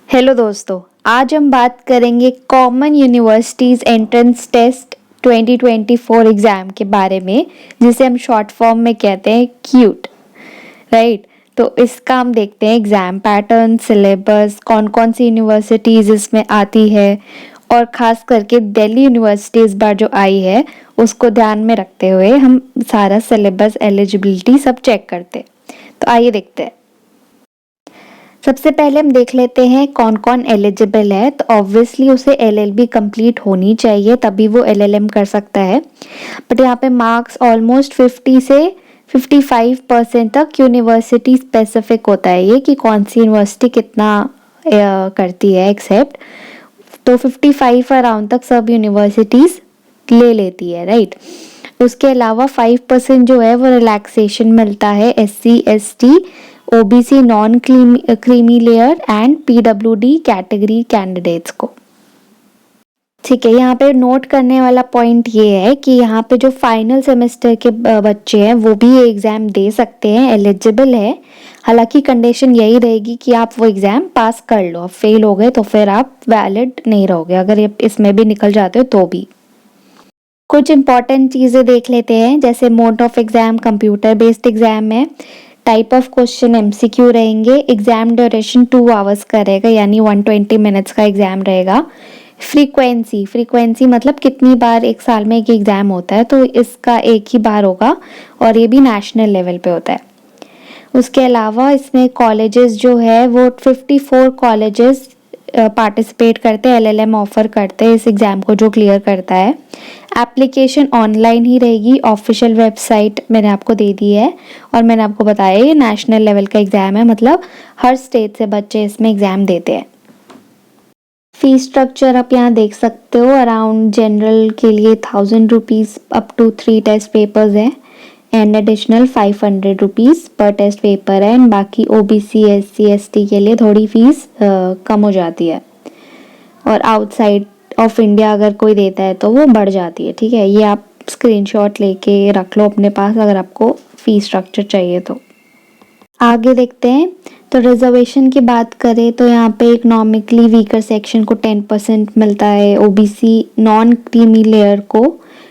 Hello दोस्तों, आज हम बात करेंगे common universities entrance test 2024 exam के बारे में, जिसे हम शॉर्ट फॉर्म में कहते हैं क्यूट। राइट। तो इसका हम देखते हैं एग्ज़ाम पैटर्न, सिलेबस, कौन कौन सी यूनिवर्सिटीज़ इसमें आती है और ख़ास करके दिल्ली यूनिवर्सिटी इस बार जो आई है उसको ध्यान में रखते हुए हम सारा सिलेबस, एलिजिबिलिटी सब चेक करते हैं। तो आइए देखते हैं। सबसे पहले हम देख लेते हैं कौन कौन एलिजिबल है। तो ऑब्वियसली उसे एलएलबी कंप्लीट होनी चाहिए, तभी वो एलएलएम कर सकता है। बट यहाँ पे मार्क्स ऑलमोस्ट 50 से 55% तक यूनिवर्सिटी स्पेसिफिक होता है ये, कि कौन सी यूनिवर्सिटी कितना करती है एक्सेप्ट। तो 55 अराउंड तक सब यूनिवर्सिटीज़ ले लेती है। राइट। उसके अलावा 5% जो है वो रिलैक्सेशन मिलता है SC ST OBC non creamy layer and PWD category candidates को। ठीक है, यहाँ पे नोट करने वाला पॉइंट ये है कि यहाँ पे जो फाइनल सेमेस्टर के बच्चे हैं वो भी ये एग्ज़ाम दे सकते हैं, एलिजिबल है। हालांकि कंडीशन यही रहेगी कि आप वो एग्ज़ाम पास कर लो। अब फेल हो गए तो फिर आप वैलिड नहीं रहोगे, अगर ये इसमें भी निकल जाते हो तो भी। कुछ इंपॉर्टेंट चीज़ें देख लेते हैं, जैसे mode of exam computer based exam है। टाइप ऑफ क्वेश्चन MCQ रहेंगे। एग्ज़ाम ड्यूरेशन 2 आवर्स का रहेगा, यानी 120 मिनट्स का एग्ज़ाम रहेगा। फ्रीक्वेंसी मतलब कितनी बार एक साल में एक एग्ज़ाम होता है, तो इसका एक ही बार होगा और ये भी नेशनल लेवल पे होता है। उसके अलावा इसमें कॉलेजेस जो है वो 54 कॉलेजेस पार्टिसिपेट करते हैं, LLM ऑफर करते हैं इस एग्ज़ाम को जो क्लियर करता है। एप्लीकेशन ऑनलाइन ही रहेगी, ऑफिशियल वेबसाइट मैंने आपको दे दी है। और मैंने आपको बताया ये नेशनल लेवल का एग्ज़ाम है, मतलब हर स्टेट से बच्चे इसमें एग्ज़ाम देते हैं। फीस स्ट्रक्चर आप यहाँ देख सकते हो। अराउंड जनरल के लिए 1000 rupees up to 3 test papers है and additional 500 rupees per test paper है। एंड बाकी OBC SC ST के लिए थोड़ी फीस कम हो जाती है, और आउटसाइड ऑफ इंडिया अगर कोई देता है तो वो बढ़ जाती है। ठीक है, ये आप स्क्रीनशॉट लेके रख लो अपने पास अगर आपको फीस स्ट्रक्चर चाहिए तो। आगे देखते हैं। तो रिजर्वेशन की बात करें तो यहाँ पे इकोनॉमिकली वीकर सेक्शन को 10% मिलता है, OBC नॉन क्रीमी लेयर को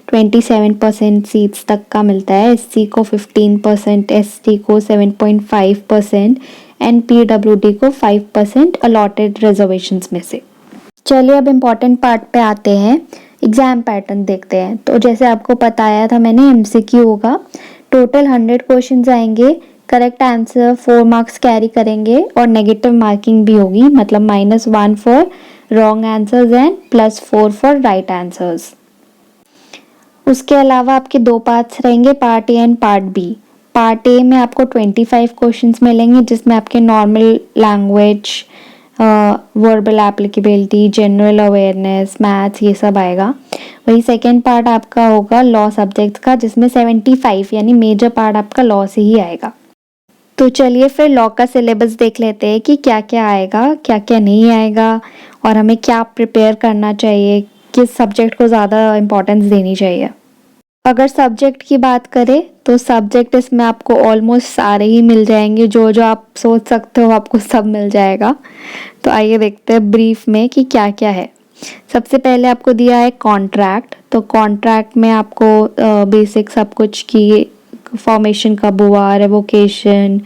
27% सीट्स तक का मिलता है, SC को 15%, ST को 7.5% एंड PWD को 5% अलॉटेड रिजर्वेशंस में से। चलिए अब इम्पॉर्टेंट पार्ट पे आते हैं, एग्ज़ाम पैटर्न देखते हैं। तो जैसे आपको बताया था मैंने, MCQ होगा। टोटल 100 क्वेश्चंस आएंगे। करेक्ट आंसर 4 मार्क्स कैरी करेंगे और नेगेटिव मार्किंग भी होगी, मतलब -1 for wrong answers and +4 for right answers. उसके अलावा आपके 2 पार्ट्स रहेंगे, part A and part B। Part A में आपको 25 क्वेश्चंस मिलेंगे, जिसमें आपके normal language, verbal applicability, general awareness, maths, ये सब आएगा। वही सेकेंड पार्ट आपका होगा लॉ सब्जेक्ट्स का, जिसमें 75 यानी मेजर पार्ट आपका लॉ से ही आएगा। तो चलिए फिर लॉ का सिलेबस देख लेते हैं कि क्या क्या आएगा, क्या क्या नहीं आएगा, और हमें क्या प्रिपेयर करना चाहिए, किस सब्जेक्ट को ज़्यादा इम्पोर्टेंस देनी चाहिए। अगर सब्जेक्ट की बात करें तो सब्जेक्ट इसमें आपको ऑलमोस्ट सारे ही मिल जाएंगे, जो जो आप सोच सकते हो आपको सब मिल जाएगा। तो आइए देखते हैं ब्रीफ में कि क्या क्या है। सबसे पहले आपको दिया है कॉन्ट्रैक्ट। तो कॉन्ट्रैक्ट में आपको बेसिक सब कुछ की फॉर्मेशन कब हुआ, रेवोकेशन,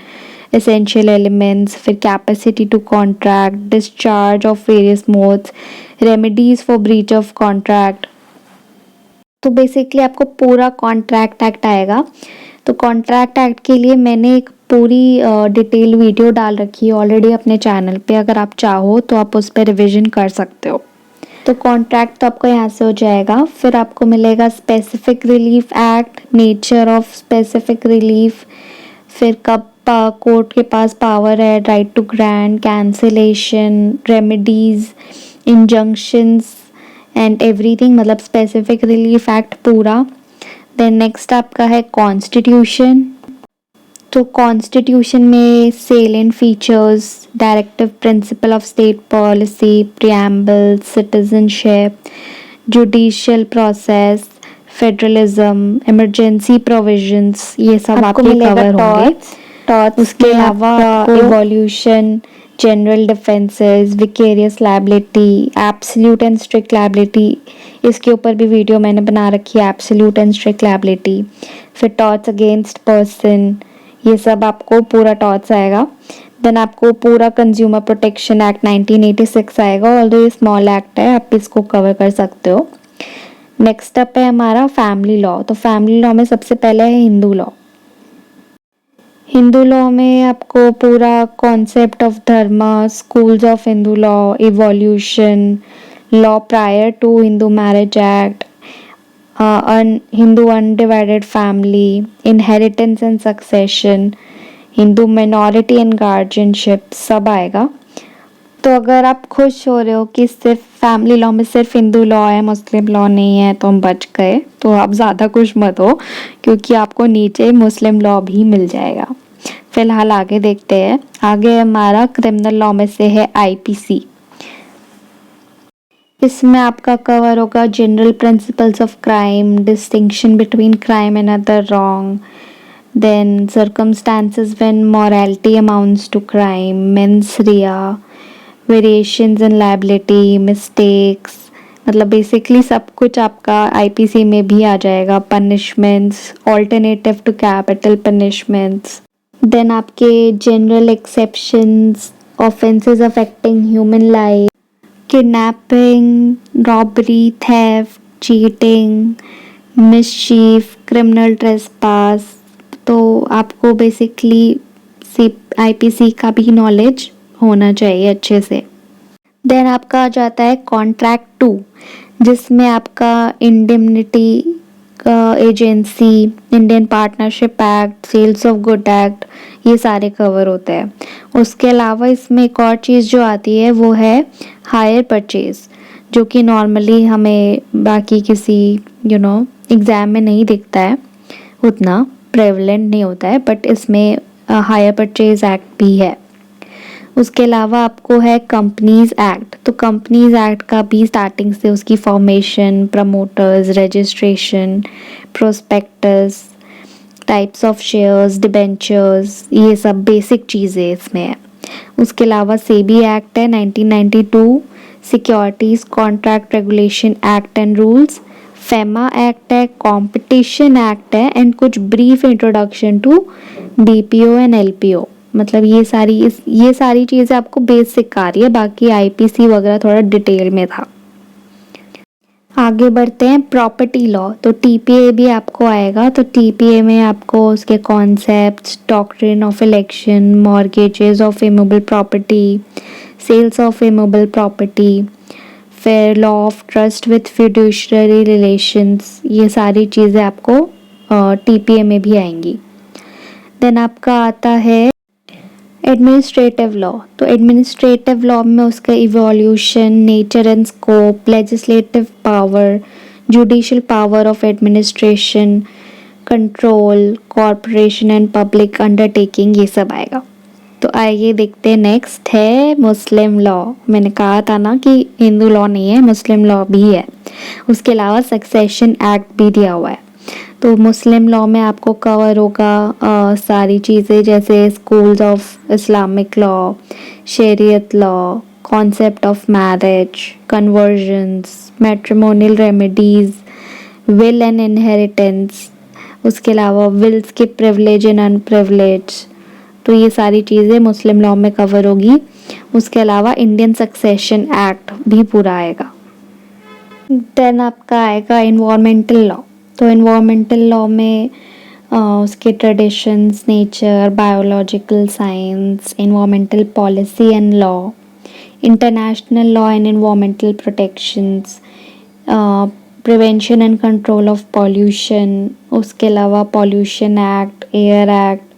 एसेंशियल एलिमेंट्स, फिर capacity to contract, discharge of various modes, remedies for breach of contract. तो बेसिकली आपको पूरा कॉन्ट्रैक्ट एक्ट आएगा। तो कॉन्ट्रैक्ट एक्ट के लिए मैंने एक पूरी डिटेल वीडियो डाल रखी है ऑलरेडी अपने चैनल पे, अगर आप चाहो तो आप उस पर रिविजन कर सकते हो। तो कॉन्ट्रैक्ट तो आपको यहाँ से हो जाएगा। फिर आपको मिलेगा specific relief act, nature of specific relief, फिर कब कोर्ट के पास पावर है, right to grant, cancellation, remedies, injunctions and everything, मतलब स्पेसिफिक रिलीफ एक्ट पूरा। देन नेक्स्ट आपका है कॉन्स्टिट्यूशन। तो कॉन्स्टिट्यूशन में salient features, directive principle of state policy, preamble, citizenship, judicial process, federalism, emergency provisions, ये सब आपके कवर होंगे। उसके अलावा evolution, general defences, vicarious liability, absolute and strict liability, इसके ऊपर भी वीडियो मैंने बना रखी है, एब्सोल्यूट एंड स्ट्रिक्ट लायबिलिटी। फिर टॉर्ट्स अगेंस्ट पर्सन, ये सब आपको पूरा टॉर्ट्स आएगा। देन आपको पूरा कंज्यूमर प्रोटेक्शन एक्ट 1986 आएगा, ऑल्दो ये स्मॉल एक्ट है, आप इसको कवर कर सकते हो। नेक्स्ट अप है हमारा फैमिली लॉ। तो फैमिली लॉ में सबसे पहले है हिंदू लॉ। हिंदू लॉ में आपको पूरा concept of dharma, schools of Hindu law, evolution, law prior to Hindu marriage act, Hindu undivided family, inheritance and succession, Hindu minority and guardianship सब आएगा। तो अगर आप खुश हो रहे हो कि सिर्फ फैमिली लॉ में सिर्फ हिंदू लॉ है, मुस्लिम लॉ नहीं है, तो हम बच गए, तो आप ज़्यादा खुश मत हो, क्योंकि आपको नीचे मुस्लिम लॉ भी मिल जाएगा। फिलहाल आगे देखते हैं। आगे हमारा क्रिमिनल लॉ में से है आईपीसी। इसमें आपका कवर होगा general principles of crime, distinction between crime and other wrong, then circumstances when morality amounts to crime, mens rea, variations in liability, mistakes, मतलब बेसिकली सब कुछ आपका आईपीसी में भी आ जाएगा। Punishments, alternative to capital punishments, then आपके general exceptions, offences affecting human life, kidnapping, robbery, theft, cheating, mischief, criminal trespass. तो आपको बेसिकली आईपीसी का भी नॉलेज होना चाहिए अच्छे से। देन आपका आ जाता है कॉन्ट्रैक्ट 2, जिसमें आपका इंडेमनिटी का agency, Indian partnership act, sales of good act, ये सारे कवर होते हैं। उसके अलावा इसमें एक और चीज़ जो आती है वो है हायर परचेज, जो कि नॉर्मली हमें बाकी किसी एग्ज़ाम में नहीं दिखता है, उतना प्रेवलेंट नहीं होता है, बट इसमें हायर परचेज एक्ट भी है। उसके अलावा आपको है कंपनीज एक्ट। तो कंपनीज एक्ट का भी स्टार्टिंग से उसकी formation, promoters, registration, prospectus, types of shares, debentures, ये सब बेसिक चीज़ें इसमें है। उसके अलावा सेबी एक्ट है 1992, securities contract regulation act and rules, FEMA act है, कंपटीशन एक्ट है, एंड कुछ brief introduction to DPO and LPO. मतलब ये सारी चीज़ें आपको बेसिक आ रही है, बाकी आईपीसी वगैरह थोड़ा डिटेल में था। आगे बढ़ते हैं प्रॉपर्टी लॉ। तो टीपीए भी आपको आएगा। तो टीपीए में आपको उसके concepts, doctrine of election, mortgages of immovable property, sales of immovable property, फिर law of trust with fiduciary relations, ये सारी चीज़ें आपको टीपीए में भी आएंगी। देन आपका आता है एडमिनिस्ट्रेटिव लॉ। तो एडमिनिस्ट्रेटिव लॉ में उसका evolution, nature and scope, legislative power, judicial power of administration, control, corporation and public undertaking, ये सब आएगा। तो आइए देखते हैं। नेक्स्ट है मुस्लिम लॉ। मैंने कहा था ना कि हिंदू लॉ नहीं है, मुस्लिम लॉ भी है। उसके अलावा सक्सेशन एक्ट भी दिया हुआ है। तो मुस्लिम लॉ में आपको कवर होगा सारी चीज़ें, जैसे स्कूल्स ऑफ इस्लामिक लॉ, शरीयत law, concept of marriage, convergence, matrimonial remedies, will and inheritance, उसके अलावा विल्स के प्रिविलेज एंड अनप्रिविलेज। तो ये सारी चीज़ें मुस्लिम लॉ में कवर होगी। उसके अलावा इंडियन सक्सेशन एक्ट भी पूरा आएगा। देन आपका आएगा इन्वायरमेंटल लॉ। तो इन्वायरमेंटल लॉ में उसके traditions, nature, biological science, environmental policy and law, international law and environmental protections, prevention and control of pollution, उसके अलावा pollution act, air act,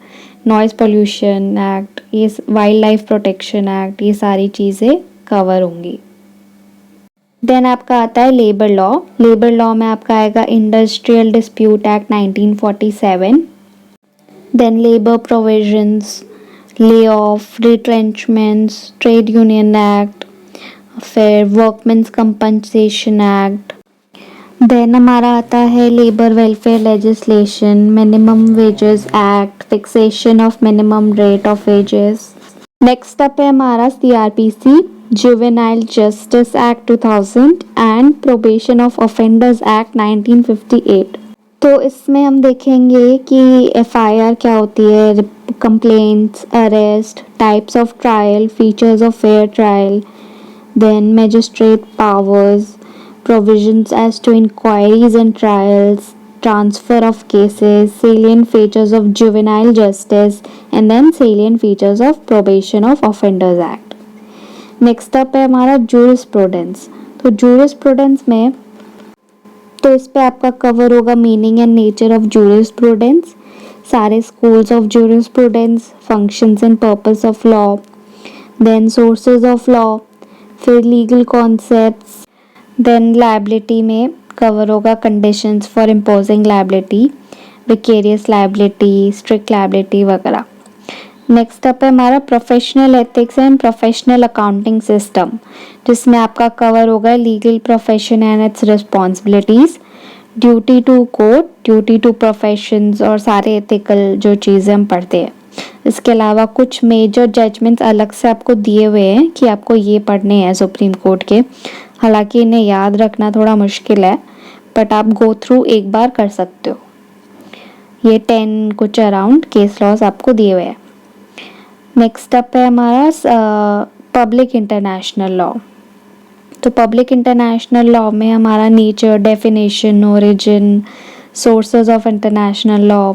noise pollution act, ये वाइल्ड लाइफ प्रोटेक्शन एक्ट, ये सारी चीज़ें cover होंगी। Then आपका आता है लेबर लॉ। लेबर लॉ में आपका आएगा industrial dispute act 1947, then labour provisions, lay off, retrenchments, trade union act, फिर वर्कमेंस कंपनसेशन एक्ट। देन हमारा आता है labour welfare legislation, minimum wages act, fixation of minimum rate of wages, next up है हमारा CRPC, juvenile justice act 2000 and probation of offenders act 1958। तो इसमें हम देखेंगे कि FIR क्या होती है, complaints, arrest, types of trial, features of fair trial, then magistrate powers, provisions as to inquiries and trials, transfer of cases, salient features of juvenile justice, and then salient features of probation of offenders act. Next up है हमारा jurisprudence. तो jurisprudence में तो इस पे आपका cover होगा meaning and nature of jurisprudence, सारे schools of jurisprudence, functions and purpose of law, then sources of law, फिर लीगल कॉन्सेप्ट्स, देन लायबिलिटी में कवर होगा conditions for imposing liability, vicarious liability, strict liability वगैरह। Next up है हमारा professional ethics and professional accounting system, जिसमें आपका cover होगा legal profession and its responsibilities, duty to court, duty to professions और सारे एथिकल जो चीज़ें हम पढ़ते हैं। इसके अलावा कुछ मेजर जजमेंट्स अलग से आपको दिए हुए हैं कि आपको ये पढ़ने हैं सुप्रीम कोर्ट के, हालांकि इन्हें याद रखना थोड़ा मुश्किल है, बट आप गो थ्रू एक बार कर सकते हो। ये 10 कुछ अराउंड केस लॉज आपको दिए हुए हैं। नेक्स्ट अप है हमारा पब्लिक इंटरनेशनल लॉ। तो पब्लिक इंटरनेशनल लॉ में हमारा nature, definition, origin, sources of international law,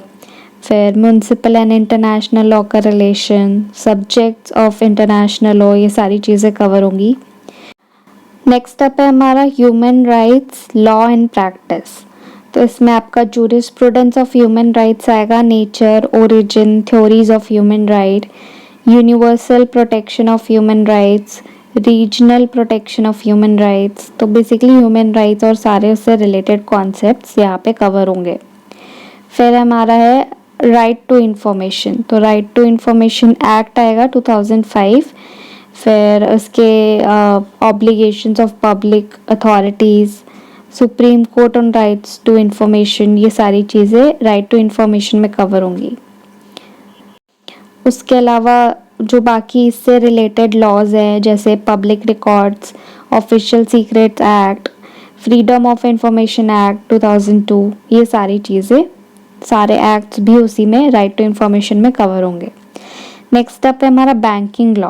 फिर म्यूनसिपल एंड इंटरनेशनल लॉ का relation, subjects of international law, ये सारी चीज़ें कवर होंगी। नेक्स्ट अप है हमारा human rights law and practice. तो इसमें आपका जूरिस्प्रूडेंस ऑफ ह्यूमन राइट्स आएगा, nature, origin, theories of human right, universal protection of human rights, regional protection of human rights. तो बेसिकली ह्यूमन राइट्स और सारे उससे रिलेटेड कॉन्सेप्ट्स यहाँ पे कवर होंगे। फिर हमारा है राइट टू इंफॉर्मेशन। तो राइट टू इंफॉर्मेशन एक्ट आएगा 2005। फिर उसके obligations of public authorities, supreme court on rights to information, ये सारी चीज़ें राइट टू इंफॉर्मेशन में कवर होंगी। उसके अलावा जो बाकी इससे रिलेटेड लॉज हैं जैसे public records, official secrets act, freedom of information act 2002, ये सारी चीज़ें, सारे एक्ट्स भी उसी में राइट टू इंफॉर्मेशन में कवर होंगे। नेक्स्ट अप है हमारा बैंकिंग लॉ।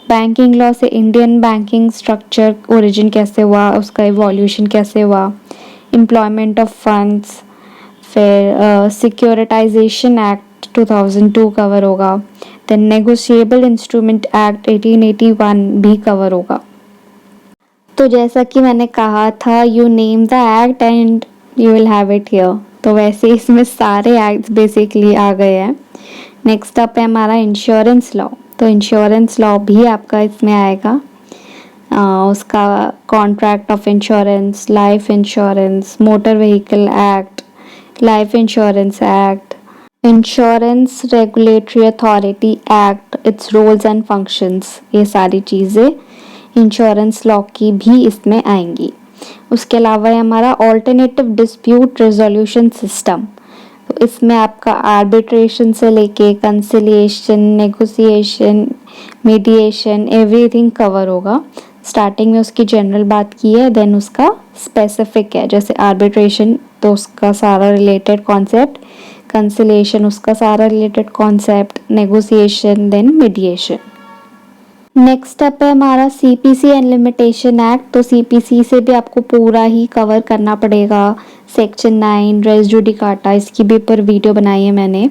बैंकिंग लॉ से इंडियन बैंकिंग स्ट्रक्चर ओरिजिन कैसे हुआ, उसका इवोल्यूशन कैसे हुआ, एम्प्लॉयमेंट ऑफ फंड्स, फिर सिक्योरिटाइजेशन एक्ट 2002 कवर होगा, देन नेगोशिएबल इंस्ट्रूमेंट एक्ट 1881 भी कवर होगा। तो जैसा कि मैंने कहा था, you name the act and you will have it here, तो वैसे इसमें सारे एक्ट्स बेसिकली आ गए हैं। नेक्स्ट अप है हमारा इंश्योरेंस लॉ। तो इंश्योरेंस लॉ भी आपका इसमें आएगा, उसका contract of insurance, life insurance, motor vehicle act, life insurance act, insurance regulatory authority act, its roles and functions, ये सारी चीज़ें इंश्योरेंस लॉ की भी इसमें आएंगी। उसके अलावा है हमारा ऑल्टरनेटिव डिस्प्यूट रेजोल्यूशन सिस्टम। तो इसमें आपका आर्बिट्रेशन से लेके conciliation, negotiation, mediation, everything cover होगा। स्टार्टिंग में उसकी जनरल बात की है, देन उसका स्पेसिफिक है, जैसे आर्बिट्रेशन तो उसका सारा रिलेटेड कॉन्सेप्ट, कंसिलिएशन उसका सारा related concept, negotiation, then mediation. Next up है हमारा CPC एंड लिमिटेशन एक्ट। तो CPC से भी आपको पूरा ही कवर करना पड़ेगा, सेक्शन 9 रेस जुडिकाटा, इसकी भी ऊपर वीडियो बनाई है मैंने।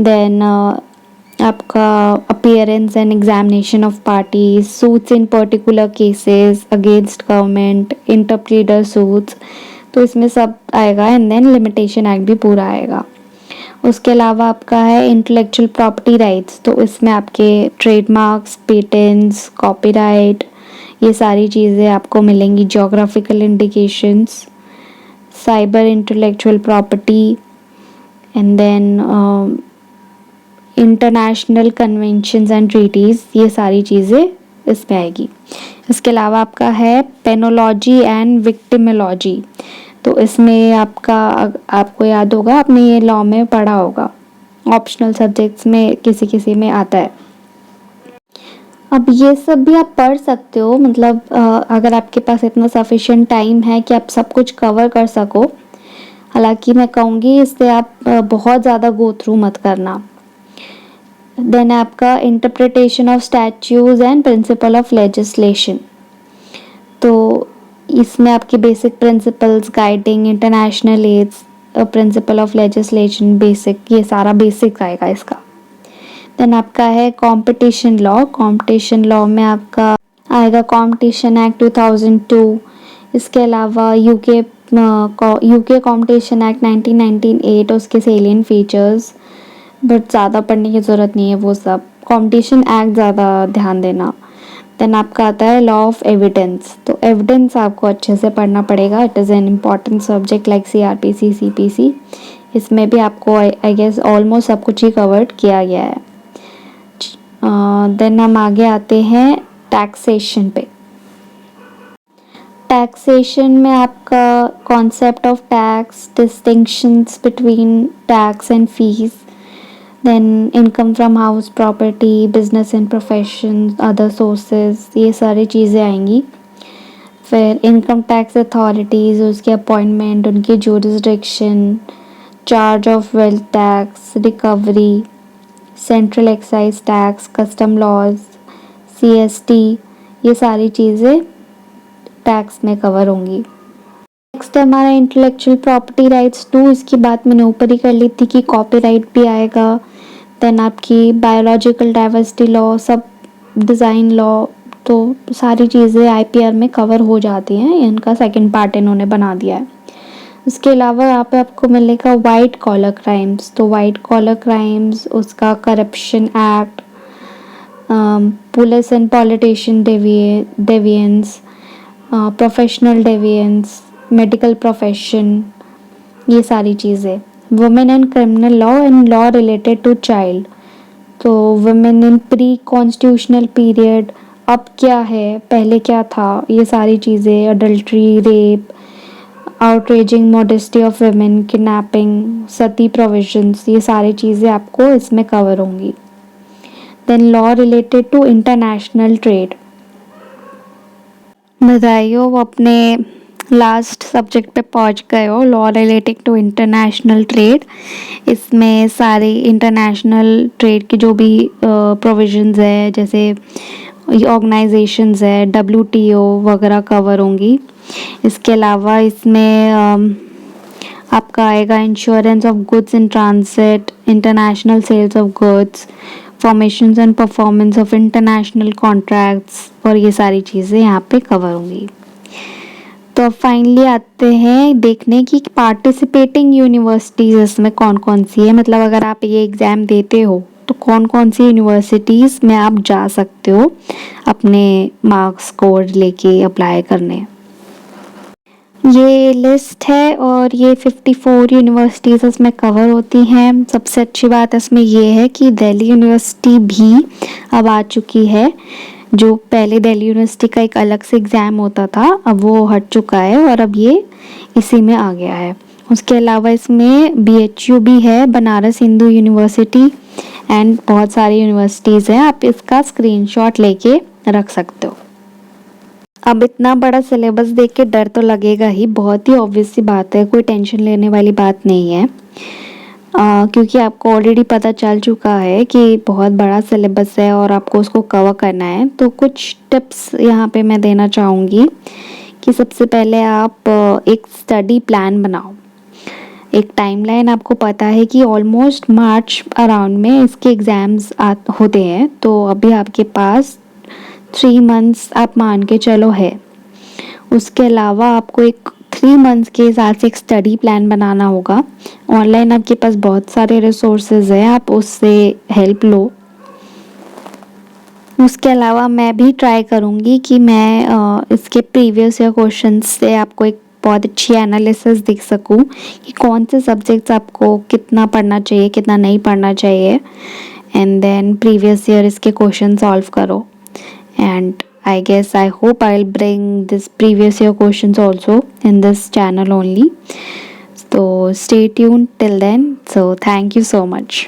देन आपका appearance and examination of parties, suits in particular cases against government, interpleader suits, तो इसमें सब आएगा। एंड देन लिमिटेशन एक्ट भी पूरा आएगा। उसके अलावा आपका है इंटेलेक्चुअल प्रॉपर्टी राइट्स। तो इसमें आपके ट्रेडमार्क्स, पेटेंट्स, कॉपीराइट, ये सारी चीज़ें आपको मिलेंगी। Geographical indications, cyber intellectual property, and then international conventions and treaties, ये सारी चीज़ें इसमें आएगी। इसके अलावा आपका है पेनोलॉजी एंड विक्टिमोलॉजी। तो इसमें आपको याद होगा, आपने ये लॉ में पढ़ा होगा, ऑप्शनल सब्जेक्ट्स में किसी किसी में आता है। अब ये सब भी आप पढ़ सकते हो, मतलब अगर आपके पास इतना सफिशिएंट टाइम है कि आप सब कुछ कवर कर सको। हालांकि मैं कहूँगी इससे आप बहुत ज़्यादा गो थ्रू मत करना। देन आपका interpretation of statutes and principle of legislation, तो इसमें आपके basic principles guiding international aids, principle of legislation basic, ये सारा बेसिक आएगा इसका। देन आपका है कंपटीशन लॉ। कंपटीशन लॉ में आपका आएगा कंपटीशन एक्ट 2002। इसके अलावा यूके कंपटीशन एक्ट 1998, उसके सेलिएंट फीचर्स, बट ज़्यादा पढ़ने की ज़रूरत नहीं है वो सब। कंपटीशन एक्ट ज़्यादा ध्यान देना। देन आपका आता है लॉ ऑफ एविडेंस, तो एविडेंस आपको अच्छे से पढ़ना पड़ेगा। It is an important subject like CRPC CPC। इसमें भी आपको आई गेस ऑलमोस्ट सब कुछ ही कवर्ड किया गया है। देन हम आगे आते हैं टैक्सेशन पे। टैक्सेशन में आपका concept of tax, distinctions between tax and fees, then income from house property, business and profession, other sources, ये सारी चीज़ें आएंगी। फिर इनकम टैक्स अथॉरिटीज़, उसकी अपॉइंटमेंट, उनकी jurisdiction, charge of wealth tax, recovery, central excise tax, custom laws, CST, ये सारी चीज़ें टैक्स में कवर होंगी। नेक्स्ट है हमारा इंटेलेक्चुअल प्रॉपर्टी राइट्स 2। इसकी बात मैंने ऊपर ही कर ली थी कि कॉपीराइट भी आएगा। देन आपकी बायोलॉजिकल डाइवर्सिटी लॉ, सब डिज़ाइन लॉ, तो सारी चीज़ें IPR में कवर हो जाती हैं। इनका सेकंड पार्ट इन्होंने बना दिया है। उसके अलावा यहाँ पे आपको मिलेगा वाइट कॉलर क्राइम्स, तो वाइट कॉलर क्राइम्स, उसका corruption act, police and politician deviance, professional deviance, medical profession, ये सारी चीज़ें। Women and criminal law and law related to child, तो women in pre constitutional period, अब क्या है, पहले क्या था, ये सारी चीज़ें। Adultery, rape, outraging modesty of women, kidnapping, sati provisions, ये सारी चीज़ें आपको इसमें कवर होंगी। Then law related to international trade. बधाई हो, वो अपने लास्ट सब्जेक्ट पे पहुंच गए हो, law relating to international trade. इसमें सारे इंटरनेशनल ट्रेड की जो भी प्रोविजंस है, जैसे ऑर्गेनाइजेशंस है, WTO वगैरह कवर होंगी। इसके अलावा इसमें आपका आएगा insurance of goods in transit, international sales of goods, formations and performance of international contracts, और ये सारी चीज़ें यहाँ पे कवर होंगी। तो फाइनली आते हैं देखने की पार्टिसिपेटिंग यूनिवर्सिटीज़ इसमें कौन कौन सी है, मतलब अगर आप ये एग्ज़ाम देते हो तो कौन कौन सी यूनिवर्सिटीज़ में आप जा सकते हो अपने मार्क्स स्कोर लेके अप्लाई करने। ये लिस्ट है और ये 54 यूनिवर्सिटीज़ इसमें कवर होती हैं। सबसे अच्छी बात इसमें ये है कि दिल्ली यूनिवर्सिटी भी अब आ चुकी है। जो पहले दिल्ली यूनिवर्सिटी का एक अलग से एग्ज़ाम होता था, अब वो हट चुका है और अब ये इसी में आ गया है। उसके अलावा इसमें BHU भी है, बनारस हिंदू यूनिवर्सिटी, एंड बहुत सारी यूनिवर्सिटीज़ हैं। आप इसका स्क्रीनशॉट लेके रख सकते हो। अब इतना बड़ा सिलेबस देख के डर तो लगेगा ही, बहुत ही ऑब्वियस सी बात है, कोई टेंशन लेने वाली बात नहीं है। क्योंकि आपको ऑलरेडी पता चल चुका है कि बहुत बड़ा सिलेबस है और आपको उसको कवर करना है। तो कुछ टिप्स यहाँ पे मैं देना चाहूँगी कि सबसे पहले आप एक स्टडी प्लान बनाओ। एक टाइमलाइन आपको पता है कि ऑलमोस्ट मार्च अराउंड में इसके एग्ज़ाम्स होते हैं, तो अभी आपके पास 3 मंथ्स आप मान के चलो है। उसके अलावा आपको एक 3 मंथ्स के हिसाब से एक स्टडी प्लान बनाना होगा। ऑनलाइन आपके पास बहुत सारे रिसोर्सेज हैं, आप उससे हेल्प लो। उसके अलावा मैं भी ट्राई करूँगी कि मैं इसके प्रीवियस ईयर क्वेश्चंस से आपको एक बहुत अच्छी एनालिसिस दिख सकूँ कि कौन से सब्जेक्ट्स आपको कितना पढ़ना चाहिए, कितना नहीं पढ़ना चाहिए, एंड देन प्रीवियस ईयर इसके क्वेश्चन सॉल्व करो। And I guess I hope I'll bring this previous year questions also in this channel only. So stay tuned till then. So thank you so much.